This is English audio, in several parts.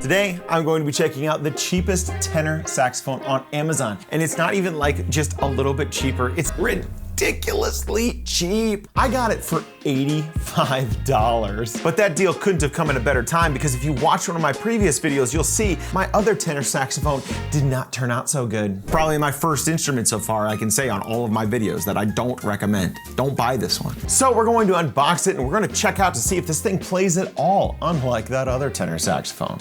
Today, I'm going to be checking out the cheapest tenor saxophone on Amazon. And it's not even like just a little bit cheaper, it's ridiculously cheap. I got it for $85. But that deal couldn't have come at a better time because if you watch one of my previous videos, you'll see my other tenor saxophone did not turn out so good. Probably my first instrument so far, I can say on all of my videos that I don't recommend. Don't buy this one. So we're going to unbox it and we're going to check out to see if this thing plays at all, unlike that other tenor saxophone.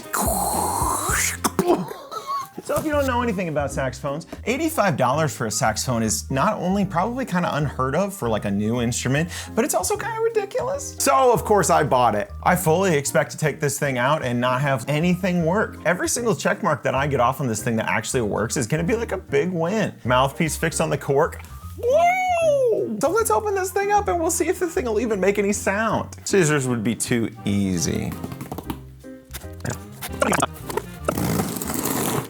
So if you don't know anything about saxophones, $85 for a saxophone is not only probably kind of unheard of for like a new instrument, but it's also kind of ridiculous. So of course I bought it. I fully expect to take this thing out and not have anything work. Every single check mark that I get off on this thing that actually works is gonna be like a big win. Mouthpiece fixed on the cork. Woo! So let's open this thing up and we'll see if the thing will even make any sound. Scissors would be too easy.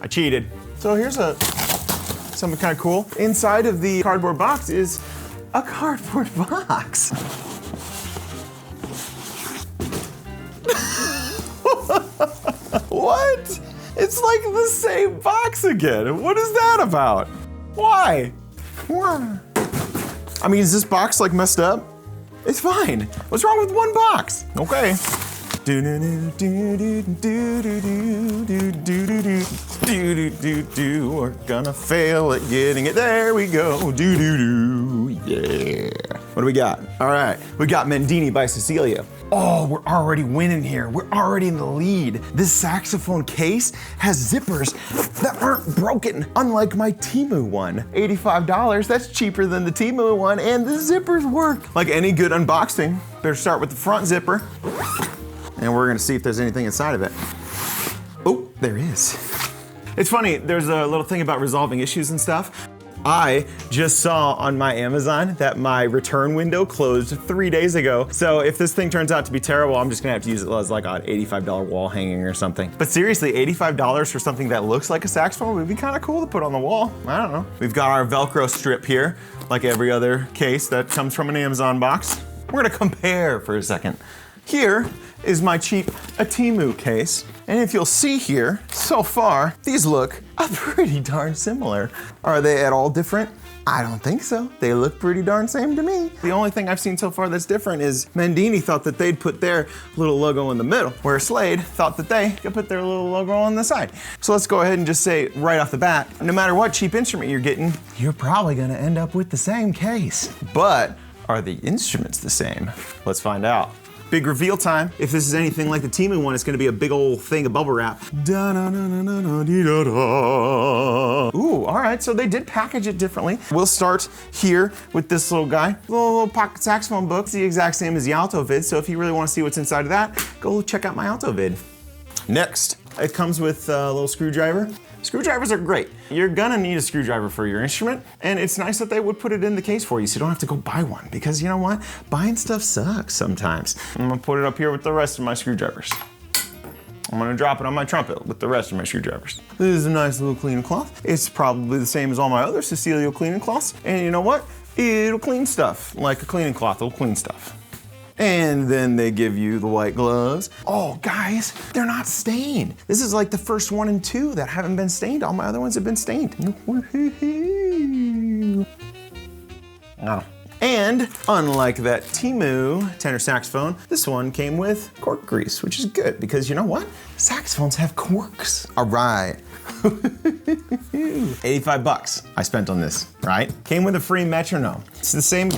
I cheated. So here's something kind of cool. Inside of the cardboard box is a cardboard box. What? It's like the same box again. What is that about? Why? I mean, is this box like messed up? It's fine. What's wrong with one box? Okay. We're gonna fail at getting it. There we go. Yeah. What do we got? All right, we got Mendini by Cecilia. Oh, we're already winning here. We're already in the lead. This saxophone case has zippers that aren't broken, unlike my Temu one. $85, that's cheaper than the Temu one, and the zippers work. Like any good unboxing, better start with the front zipper. And we're gonna see if there's anything inside of it. Oh, there is. It's funny, there's a little thing about resolving issues and stuff. I just saw on my Amazon that my return window closed 3 days ago. So if this thing turns out to be terrible, I'm just gonna have to use it as like an $85 wall hanging or something. But seriously, $85 for something that looks like a saxophone would be kind of cool to put on the wall. I don't know. We've got our Velcro strip here, like every other case that comes from an Amazon box. We're gonna compare for a second. Here is my cheap Temu case. And if you'll see here, so far, these look pretty darn similar. Are they at all different? I don't think so. They look pretty darn same to me. The only thing I've seen so far that's different is Mendini thought that they'd put their little logo in the middle, where Slade thought that they could put their little logo on the side. So let's go ahead and just say right off the bat, no matter what cheap instrument you're getting, you're probably gonna end up with the same case. But are the instruments the same? Let's find out. Big reveal time. If this is anything like the Temu one, it's gonna be a big old thing of bubble wrap. Ooh, all right, so they did package it differently. We'll start here with this little guy. Little pocket saxophone book. It's the exact same as the alto vid, so if you really wanna see what's inside of that, go check out my alto vid. Next, it comes with a little screwdriver. Screwdrivers are great. You're gonna need a screwdriver for your instrument, and it's nice that they would put it in the case for you so you don't have to go buy one, because you know what? Buying stuff sucks sometimes. I'm gonna put it up here with the rest of my screwdrivers. I'm gonna drop it on my trumpet with the rest of my screwdrivers. This is a nice little cleaning cloth. It's probably the same as all my other Cecilia cleaning cloths, and you know what? It'll clean stuff, like a cleaning cloth, it'll clean stuff. And then they give you the white gloves. Oh, guys, they're not stained. This is like the first 1 and 2 that haven't been stained. All my other ones have been stained. Oh. And unlike that Temu tenor saxophone, this one came with cork grease, which is good because you know what? Saxophones have corks. All right. 85 bucks I spent on this, right? Came with a free metronome. It's the same.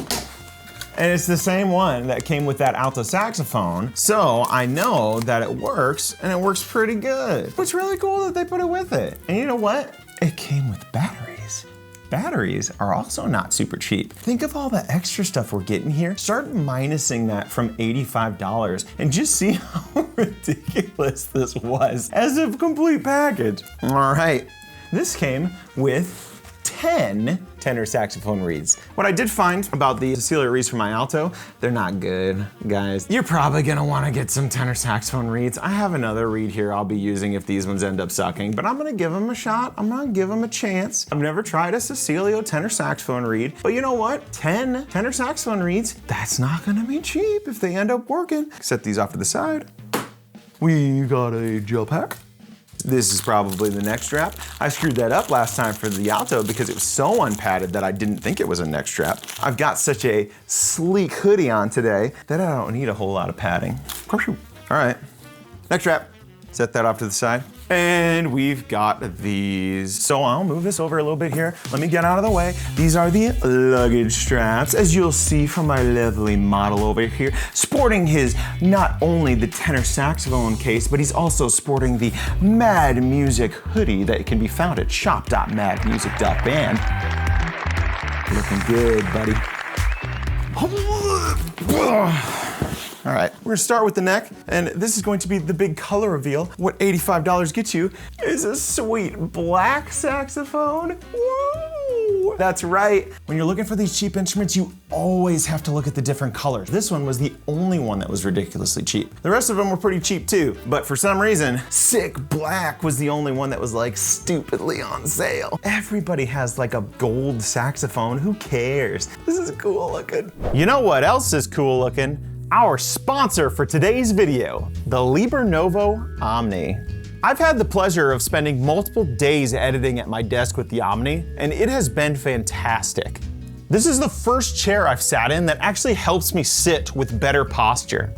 And it's the same one that came with that alto saxophone, so I know that it works, and it works pretty good. It's really cool that they put it with it. And you know what? It came with batteries. Batteries are also not super cheap. Think of all the extra stuff we're getting here. Start minusing that from $85 and just see how ridiculous this was as a complete package. All right, this came with 10 tenor saxophone reeds. What I did find about the Cecilia reeds for my alto, they're not good, guys. You're probably gonna wanna get some tenor saxophone reeds. I have another reed here I'll be using if these ones end up sucking, but I'm gonna give them a shot. I'm gonna give them a chance. I've never tried a Cecilia tenor saxophone reed, but you know what? 10 tenor saxophone reeds, that's not gonna be cheap if they end up working. Set these off to the side. we got a gel pack. This is probably the neck strap. I screwed that up last time for the alto because it was so unpadded that I didn't think it was a neck strap. I've got such a sleek hoodie on today that I don't need a whole lot of padding. All right, neck strap. Set that off to the side. And we've got these. So I'll move this over a little bit here. Let me get out of the way. These are the luggage straps, as you'll see from my lovely model over here, sporting his, not only the tenor saxophone case, but he's also sporting the Mad Music hoodie that can be found at shop.madmusic.band. Looking good, buddy. All right, we're gonna start with the neck, and this is going to be the big color reveal. What $85 gets you is a sweet black saxophone. Woo! That's right. When you're looking for these cheap instruments, you always have to look at the different colors. This one was the only one that was ridiculously cheap. The rest of them were pretty cheap too, but for some reason, Sick Black was the only one that was like stupidly on sale. Everybody has like a gold saxophone, who cares? This is cool looking. You know what else is cool looking? Our sponsor for today's video, the LiberNovo Omni. I've had the pleasure of spending multiple days editing at my desk with the Omni, and it has been fantastic. This is the first chair I've sat in that actually helps me sit with better posture.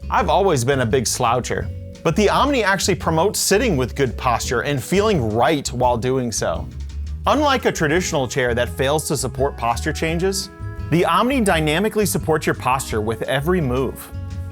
I've always been a big sloucher, but the Omni actually promotes sitting with good posture and feeling right while doing so. Unlike a traditional chair that fails to support posture changes, the Omni dynamically supports your posture with every move.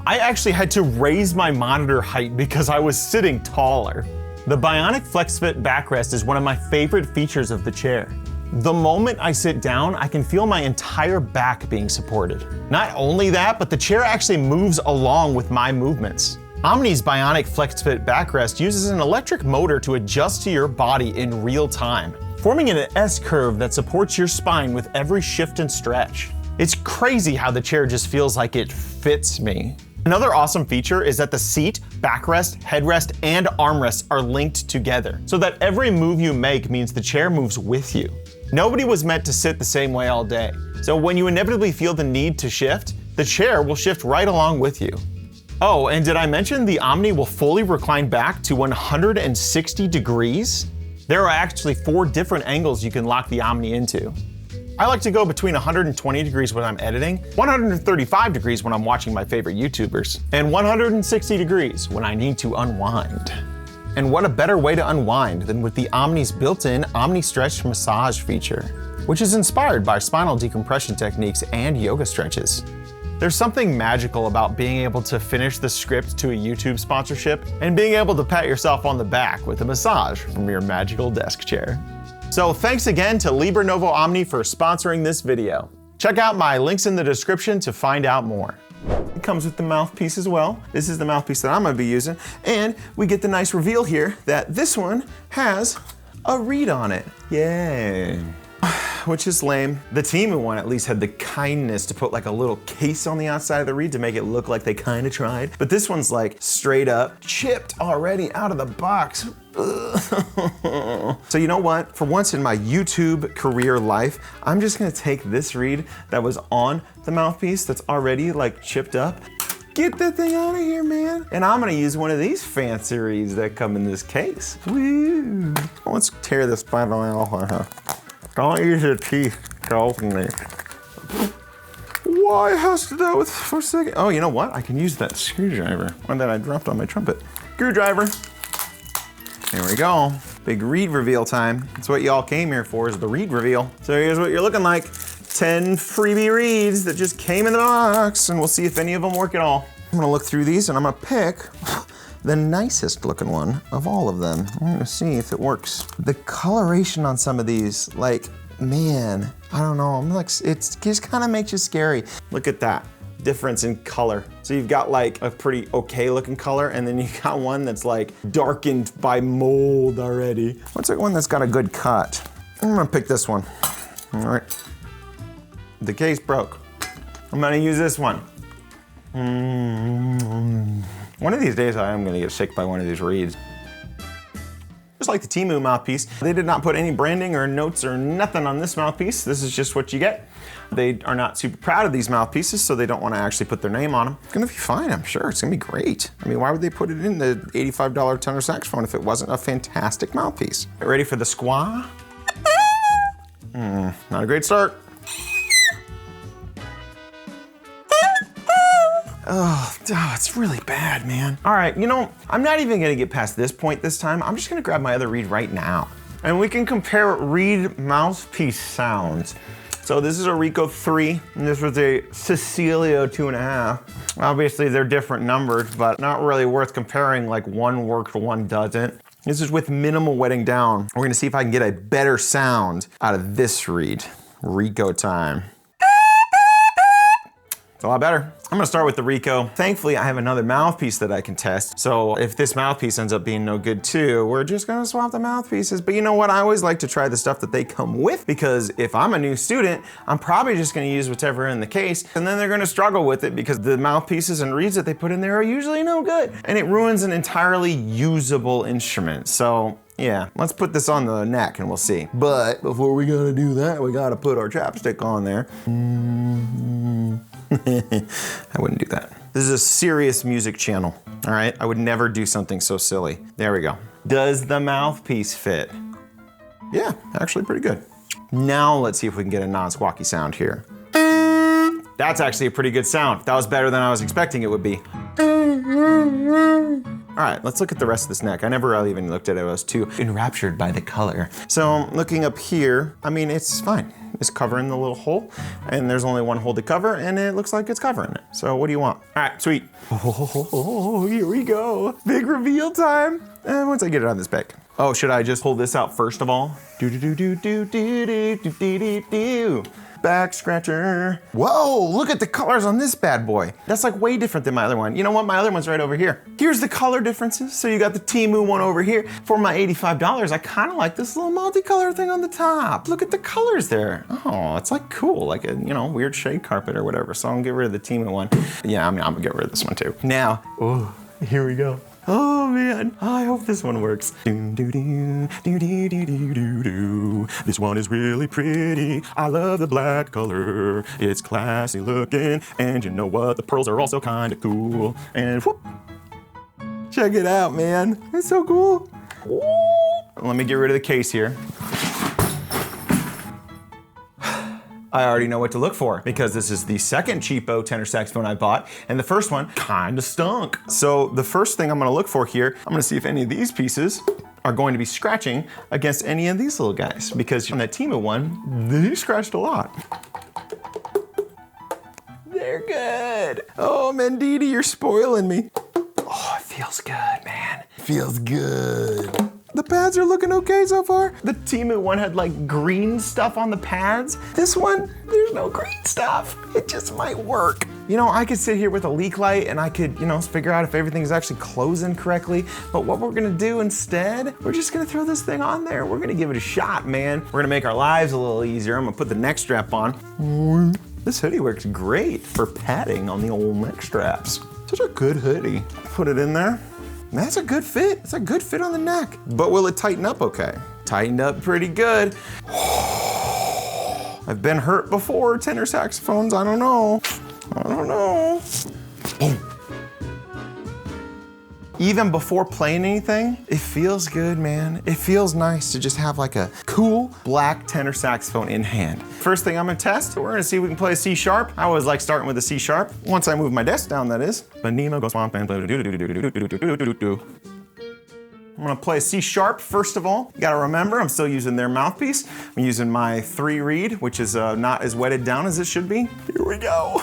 I actually had to raise my monitor height because I was sitting taller. The Bionic FlexFit backrest is one of my favorite features of the chair. The moment I sit down, I can feel my entire back being supported. Not only that, but the chair actually moves along with my movements. Omni's Bionic FlexFit backrest uses an electric motor to adjust to your body in real time, forming an S-curve that supports your spine with every shift and stretch. It's crazy how the chair just feels like it fits me. Another awesome feature is that the seat, backrest, headrest, and armrest are linked together, so that every move you make means the chair moves with you. Nobody was meant to sit the same way all day, so when you inevitably feel the need to shift, the chair will shift right along with you. Oh, and did I mention the Omni will fully recline back to 160 degrees? There are actually 4 different angles you can lock the Omni into. I like to go between 120 degrees when I'm editing, 135 degrees when I'm watching my favorite YouTubers, and 160 degrees when I need to unwind. And what a better way to unwind than with the Omni's built-in Omni Stretch massage feature, which is inspired by spinal decompression techniques and yoga stretches. There's something magical about being able to finish the script to a YouTube sponsorship and being able to pat yourself on the back with a massage from your magical desk chair. So thanks again to LiberNovo Omni for sponsoring this video. Check out my links in the description to find out more. It comes with the mouthpiece as well. This is the mouthpiece that I'm gonna be using. And we get the nice reveal here that this one has a reed on it. Yay. Which is lame. The Temu one at least had the kindness to put like a little case on the outside of the reed to make it look like they kind of tried. But this one's like straight up chipped already out of the box. So you know what? For once in my YouTube career life, I'm just gonna take this reed that was on the mouthpiece that's already like chipped up. Get that thing out of here, man. And I'm gonna use one of these fancy reeds that come in this case. Woo. Let's tear this bottle off. Don't use your teeth to open it. Why has to do with for a second? Oh, you know what? I can use that screwdriver, one that I dropped on my trumpet. Screwdriver. There we go. Big reed reveal time. That's what y'all came here for, is the reed reveal. So here's what you're looking like. 10 freebie reeds that just came in the box, and we'll see if any of them work at all. I'm gonna look through these and I'm gonna pick the nicest looking one of all of them. I'm gonna see if it works. The coloration on some of these, like, man, I don't know, I'm like, it just kind of makes you scary. Look at that difference in color. So you've got like a pretty okay looking color, and then you got one that's like darkened by mold already. What's that one that's got a good cut? I'm gonna pick this one. All right. The case broke. I'm gonna use this one. One of these days I am gonna get sick by one of these reeds. just like the Temu mouthpiece. They did not put any branding or notes or nothing on this mouthpiece. This is just what you get. They are not super proud of these mouthpieces, so they don't want to actually put their name on them. It's gonna be fine, I'm sure. It's gonna be great. I mean, why would they put it in the $85 tenor saxophone if it wasn't a fantastic mouthpiece? Ready for the squaw? Not a great start. Oh, it's really bad, man. All right, you know, I'm not even gonna get past this point this time. I'm just gonna grab my other reed right now. And we can compare reed mouthpiece sounds. So this is a Rico 3, and this was a Cecilio 2.5. Obviously they're different numbers, but not really worth comparing, like one works, one doesn't. This is with minimal wetting down. We're gonna see if I can get a better sound out of this reed. Rico time. It's a lot better. I'm gonna start with the Rico. Thankfully, I have another mouthpiece that I can test. So if this mouthpiece ends up being no good too, we're just gonna swap the mouthpieces. But you know what? I always like to try the stuff that they come with, because if I'm a new student, I'm probably just gonna use whatever in the case, and then they're gonna struggle with it because the mouthpieces and reeds that they put in there are usually no good. And it ruins an entirely usable instrument. So yeah, let's put this on the neck and we'll see. But before we gotta do that, we gotta put our chapstick on there. I wouldn't do that. This is a serious music channel, all right? I would never do something so silly. There we go. Does the mouthpiece fit? Yeah, actually pretty good. Now let's see if we can get a non-squawky sound here. That's actually a pretty good sound. That was better than I was expecting it would be. All right, let's look at the rest of this neck. I never really even looked at it. I was too enraptured by the color. So looking up here, I mean, it's fine. It's covering the little hole, and there's only one hole to cover, and it looks like it's covering it. So what do you want? All right, sweet. Oh, here we go. Big reveal time. And once I get it on this back. Oh, should I just pull this out first of all? Do. Back scratcher. Whoa, look at the colors on this bad boy. That's like way different than my other one. You know what, my other one's right over here. Here's the color differences. So you got the Temu one over here. For my $85, I kind of like this little multicolor thing on the top. Look at the colors there. Oh, it's like cool, like a, you know, weird shade carpet or whatever. So I'm gonna get rid of the Temu one. Yeah, I mean, I'm gonna get rid of this one too. Now, oh, here we go. Oh man, I hope this one works. This one is really pretty. I love the black color. It's classy looking, and you know what? The pearls are also kind of cool. And whoop, check it out, man. It's so cool. Let me get rid of the case here. I already know what to look for because this is the second cheapo tenor saxophone I bought, and the first one kind of stunk. So the first thing I'm gonna look for here, I'm gonna see if any of these pieces are going to be scratching against any of these little guys, because on that Temu one, they scratched a lot. They're good. Oh, Mendini, you're spoiling me. Oh, it feels good, man. Feels good. The pads are looking okay so far. The Temu one had like green stuff on the pads. This one, there's no green stuff. It just might work. You know, I could sit here with a leak light and I could, you know, figure out if everything's actually closing correctly. But what we're gonna do instead, we're just gonna throw this thing on there. We're gonna give it a shot, man. We're gonna make our lives a little easier. I'm gonna put the neck strap on. This hoodie works great for padding on the old neck straps. Such a good hoodie. Put it in there. That's a good fit. It's a good fit on the neck. But will it tighten up okay? Tightened up pretty good. I've been hurt before, tenor saxophones. I don't know. Boom. Even before playing anything, it feels good, man. It feels nice to just have like a cool black tenor saxophone in hand. First thing I'm gonna test, we're gonna see if we can play a C sharp. I always like starting with a C sharp. Once I move my desk down, that is. But Nemo goes swamp and play do. I'm gonna play a C sharp first of all. You gotta remember, I'm still using their mouthpiece. I'm using my 3 reed, which is not as wetted down as it should be. Here we go.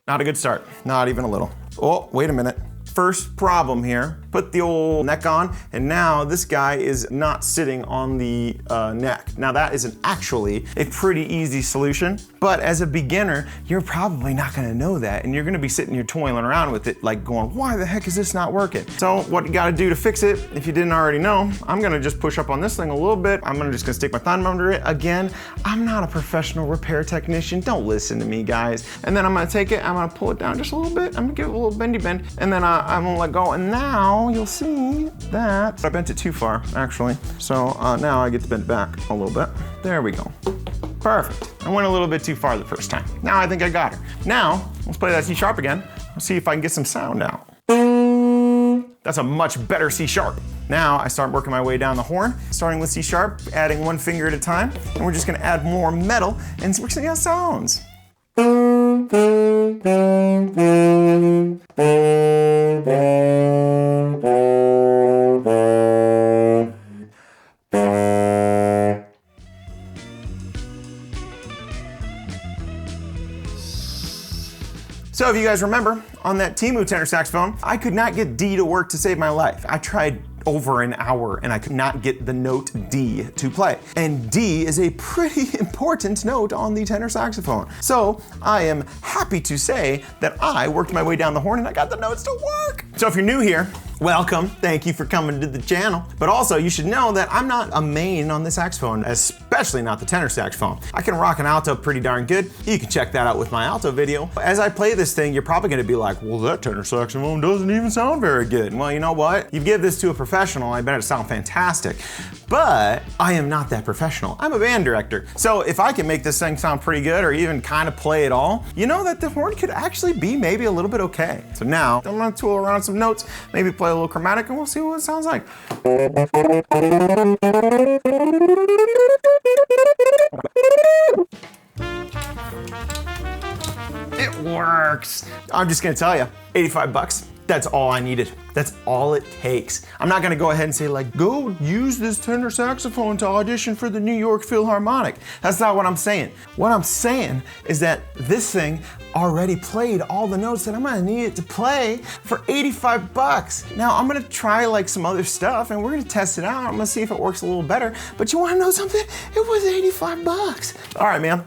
Not a good start, not even a little. Oh, wait a minute. First problem here, put the old neck on, and now this guy is not sitting on the neck. Now that is actually a pretty easy solution But as a beginner, you're probably not gonna know that, and you're gonna be sitting here toiling around with it, like going, why the heck is this not working? So what you gotta do to fix it, if you didn't already know, I'm gonna just push up on this thing a little bit. I'm just gonna stick my thumb under it. Again, I'm not a professional repair technician. Don't listen to me, guys. And then I'm gonna take it, I'm gonna pull it down just a little bit. I'm gonna give it a little bendy bend, and then I'm gonna let go. And now you'll see that I bent it too far, actually. So now I get to bend it back a little bit. There we go. Perfect. I went a little bit too far the first time. Now I think I got her. Now, let's play that C sharp again. Let's see if I can get some sound out. That's a much better C sharp. Now I start working my way down the horn, starting with C sharp, adding one finger at a time, and we're just gonna add more metal, and we're gonna get sounds. So if you guys remember, on that Temu tenor saxophone, I could not get D to work to save my life. I tried over an hour and I could not get the note D to play. And D is a pretty important note on the tenor saxophone. So I am happy to say that I worked my way down the horn and I got the notes to work. So if you're new here, welcome, thank you for coming to the channel. But also you should know that I'm not a main on the saxophone, especially not the tenor saxophone. I can rock an alto pretty darn good. You can check that out with my alto video. As I play this thing, you're probably gonna be like, well, that tenor saxophone doesn't even sound very good. Well, you know what? You give this to a professional, I bet it sound fantastic. But I am not that professional. I'm a band director. So if I can make this thing sound pretty good or even kind of play it all, you know that the horn could actually be maybe a little bit okay. So now I'm gonna tool around some notes, maybe play a little chromatic, and we'll see what it sounds like. It works. I'm just gonna tell you, 85 bucks. That's all I needed. That's all it takes. I'm not gonna go ahead and say like, go use this tenor saxophone to audition for the New York Philharmonic. That's not what I'm saying. What I'm saying is that this thing already played all the notes that I'm gonna need it to play for 85 bucks. Now I'm gonna try like some other stuff and we're gonna test it out. I'm gonna see if it works a little better. But you wanna know something? It was 85 bucks. All right, man.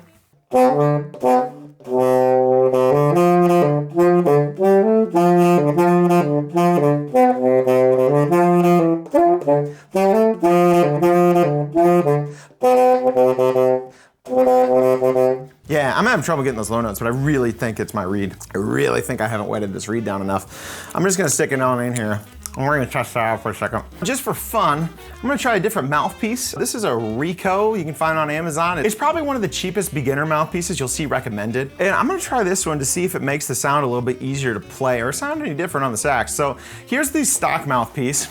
Yeah, I'm having trouble getting those low notes, but I really think it's my reed. I really think I haven't wetted this reed down enough. I'm just gonna stick it on in here. And we're gonna test that out for a second. Just for fun, I'm gonna try a different mouthpiece. This is a Rico, you can find it on Amazon. It's probably one of the cheapest beginner mouthpieces you'll see recommended. And I'm gonna try this one to see if it makes the sound a little bit easier to play or sound any different on the sax. So here's the stock mouthpiece.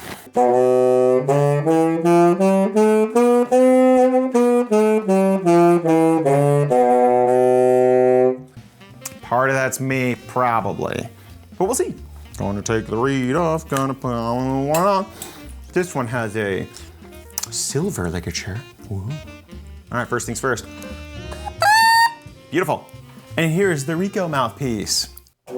Part of that's me, probably. But we'll see. Gonna take the reed off, gonna put on one on. This one has a silver ligature. Ooh. All right, first things first. Beautiful. And here's the Rico mouthpiece. I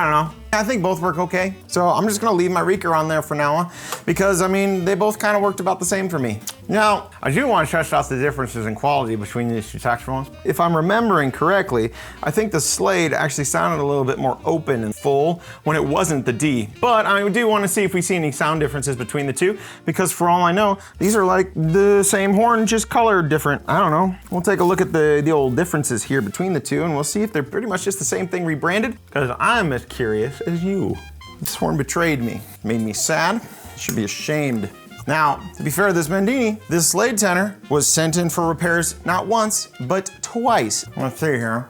don't know. I think both work okay. So I'm just gonna leave my Reeker on there for now on because I mean, they both kind of worked about the same for me. Now, I do want to test out the differences in quality between these two saxophones. If I'm remembering correctly, I think the Slade actually sounded a little bit more open and full when it wasn't the D. But I do want to see if we see any sound differences between the two because for all I know, these are like the same horn, just colored different. I don't know. We'll take a look at the old differences here between the two and we'll see if they're pretty much just the same thing rebranded because I'm as curious as you. This horn betrayed me, made me sad, should be ashamed. Now, to be fair to this Mendini, this Slade tenor was sent in for repairs not once, but twice. Let's see here.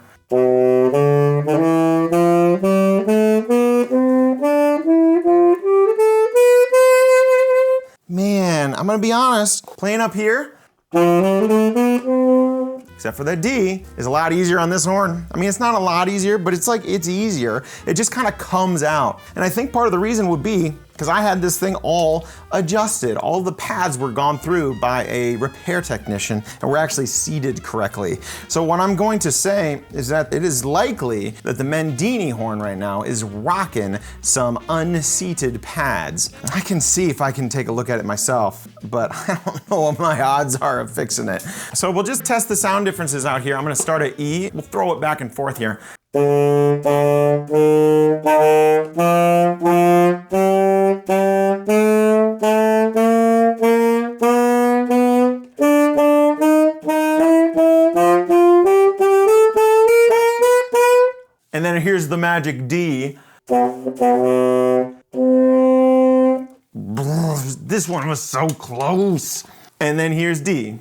Man, I'm gonna be honest, playing up here, except for the D, is a lot easier on this horn. I mean, it's not a lot easier, but it's like, it's easier. It just kind of comes out. And I think part of the reason would be because I had this thing all adjusted. All the pads were gone through by a repair technician and were actually seated correctly. So what I'm going to say is that it is likely that the Mendini horn right now is rocking some unseated pads. I can see if I can take a look at it myself, but I don't know what my odds are of fixing it. So we'll just test the sound differences out here. I'm gonna start at E. We'll throw it back and forth here. And then here's the magic D. This one was so close. And then here's D.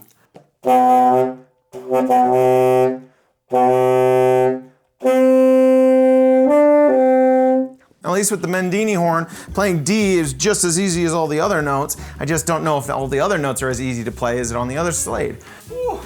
At least with the Mendini horn, playing D is just as easy as all the other notes. I just don't know if all the other notes are as easy to play as it on the other slate. Whew.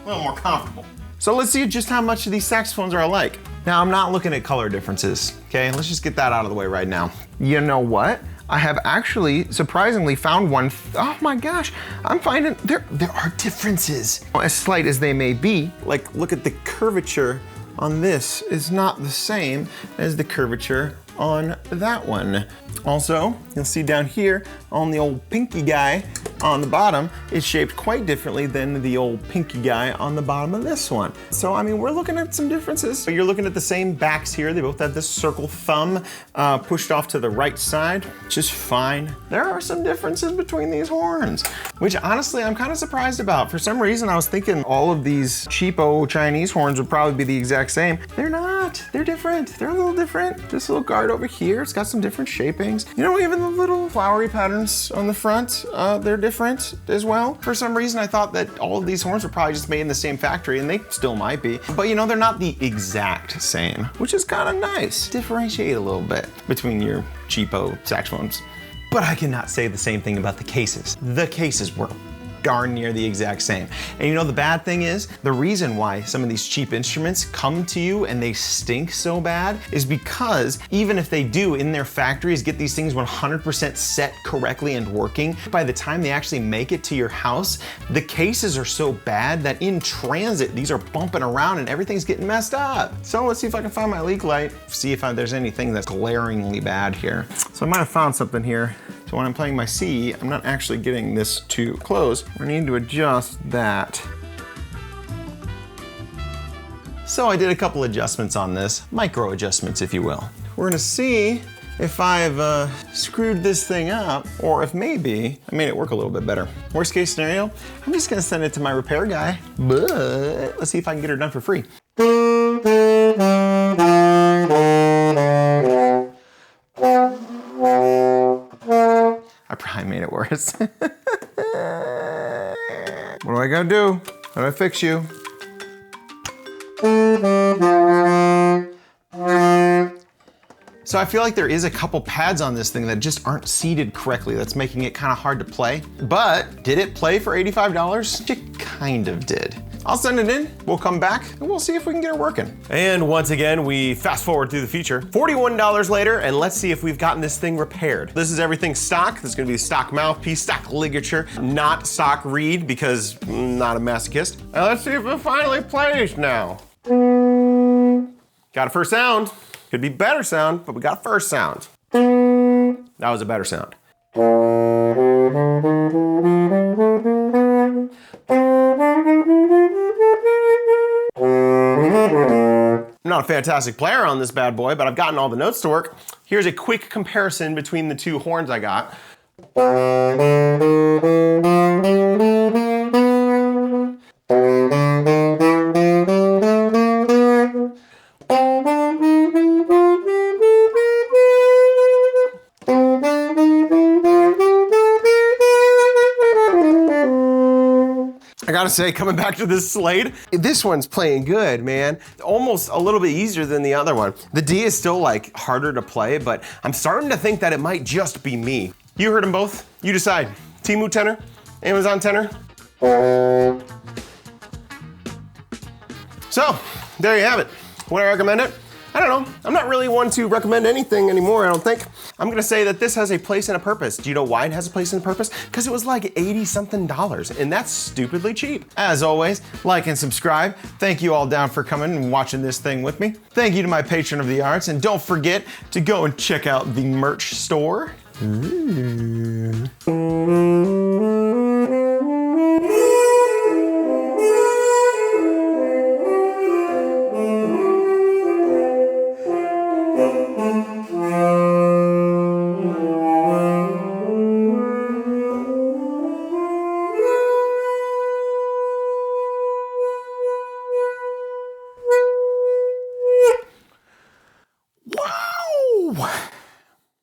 A little more comfortable. So let's see just how much of these saxophones are alike. Now, I'm not looking at color differences, okay? Let's just get that out of the way right now. You know what? I have actually surprisingly found one. Oh my gosh, I'm finding there are differences. As slight as they may be, like look at the curvature on this is not the same as the curvature on that one. Also, you'll see down here on the old pinky guy on the bottom, it's shaped quite differently than the old pinky guy on the bottom of this one. So, I mean, we're looking at some differences. You're looking at the same backs here. They both have this circle thumb pushed off to the right side, which is fine. There are some differences between these horns, which honestly, I'm kind of surprised about. For some reason, I was thinking all of these cheapo Chinese horns would probably be the exact same. They're not. They're different. They're a little different. This little guard over here, it's got some different shapings. You know, even the little flowery patterns on the front, they're different as well. For some reason, I thought that all of these horns were probably just made in the same factory, and they still might be. But you know, they're not the exact same, which is kind of nice. Differentiate a little bit between your cheapo saxophones. But I cannot say the same thing about the cases. The cases were darn near the exact same. And you know, the bad thing is, the reason why some of these cheap instruments come to you and they stink so bad is because even if they do in their factories get these things 100% set correctly and working, by the time they actually make it to your house, the cases are so bad that in transit, these are bumping around and everything's getting messed up. So let's see if I can find my leak light, see if there's anything that's glaringly bad here. So I might have found something here. So when I'm playing my C, I'm not actually getting this to close. I need to adjust that. So I did a couple adjustments on this, micro adjustments, if you will. We're gonna see if I've screwed this thing up, or if maybe I made it work a little bit better. Worst case scenario, I'm just gonna send it to my repair guy, but let's see if I can get her done for free. I probably made it worse. What do I gotta do? How do I fix you? So I feel like there is a couple pads on this thing that just aren't seated correctly. That's making it kind of hard to play. But did it play for $85? It kind of did. I'll send it in, we'll come back, and we'll see if we can get it working. And once again, we fast forward through the future. $41 later, and let's see if we've gotten this thing repaired. This is everything stock. This is gonna be stock mouthpiece, stock ligature, not stock reed, because I'm not a masochist. And let's see if it finally plays now. Got a first sound. Could be better sound, but we got a first sound. That was a better sound. I'm not a fantastic player on this bad boy, but I've gotten all the notes to work. Here's a quick comparison between the two horns I got. I gotta say, coming back to this slate, this one's playing good, man. Almost a little bit easier than the other one. The D is still like harder to play, but I'm starting to think that it might just be me. You heard them both, you decide. Temu tenor, Amazon tenor. So, there you have it. Would I recommend it? I don't know. I'm not really one to recommend anything anymore, I don't think. I'm gonna say that this has a place and a purpose. Do you know why it has a place and a purpose? Because it was like 80 something dollars, and that's stupidly cheap. As always, like and subscribe. Thank you all down for coming and watching this thing with me. Thank you to my patron of the arts, and don't forget to go and check out the merch store. Ooh.